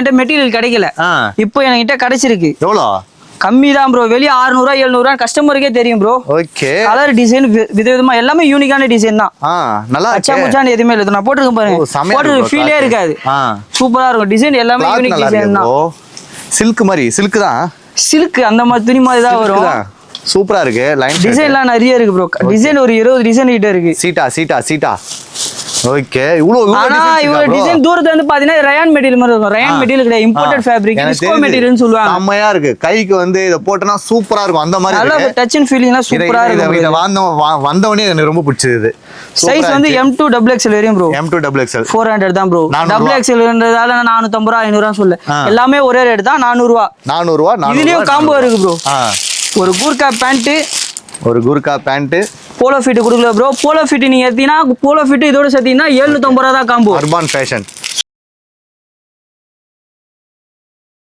என்கிட்ட மெட்டீரியல் கிடைக்கல. இப்போ என்கிட்ட கிடைச்சிருக்கு. எவ்வளோ? கம்மி தான் ப்ரோ. வெளியே 600 700 கஸ்டமருக்கே தெரியும் ப்ரோ. ஓகே. கலர் டிசைன் விதவிதமா எல்லாமே யூனிக்கான டிசைன் தான். நல்லா அச்சா முச்சான்னு எதுவுமே இல்லை. நான் போட்டுருக்கேன் பாருங்க, போட்டு ஃபீலே இருக்காது. சூப்பரா இருக்கும். டிசைன் எல்லாமே யூனிக் டிசைன் தான். சில்க் மாதிரி, சில்க் தான், சில்க் அந்த மாதிரி துணி மாதிரி தான் வரும். சூப்பரா இருக்கு. லைன் டிசைன்லாம் நிறைய இருக்கு ப்ரோ. டிசைன் ஒரு 20 டிசைன் கிட்ட இருக்கு. சீட்டா ஓகே. ஆனா இவங்க டிசைன் தூரத்துல இருந்து பாத்தீங்கன்னா ரயான் மெட்டீரியல் மாதிரி இருக்கும். ரயான் மெட்டீரியல் கிடையாது, இம்போர்ட்டட் ஃபேப்ரிக், விஸ்கோ மெட்டீரியல்னு சொல்லுவாங்க. செம்மையா இருக்கு. கைக்கு வந்து இத போட்டனா சூப்பரா இருக்கும். அந்த மாதிரி நல்ல டச் அண்ட் ஃபீலிங்லாம் சூப்பரா இருக்கும். இத வந்தவனே எனக்கு ரொம்ப பிடிச்சது. சைஸ் வந்து M2 XXL வரையும் ப்ரோ. M2 XXL 400 தான் ப்ரோ. XXLன்றதால 450 500 சொல்ல. எல்லாமே ஒரே ரேட் தான், 400 ரூபாய். 400 ரூபாய். இதுலயும் காம்போ இருக்கு ப்ரோ. ஒரு கூர்க்கா பேண்ட், போலோ ஃபிட் கொடுக்கல ப்ரோ. போலோ ஃபிட் நீங்க எடுத்தீங்கன்னா போலோ ஃபிட் இதோட சேர்த்தீங்கன்னா 750 ரூபாய் தான் காம்போ. அர்பான் ஃபேஷன்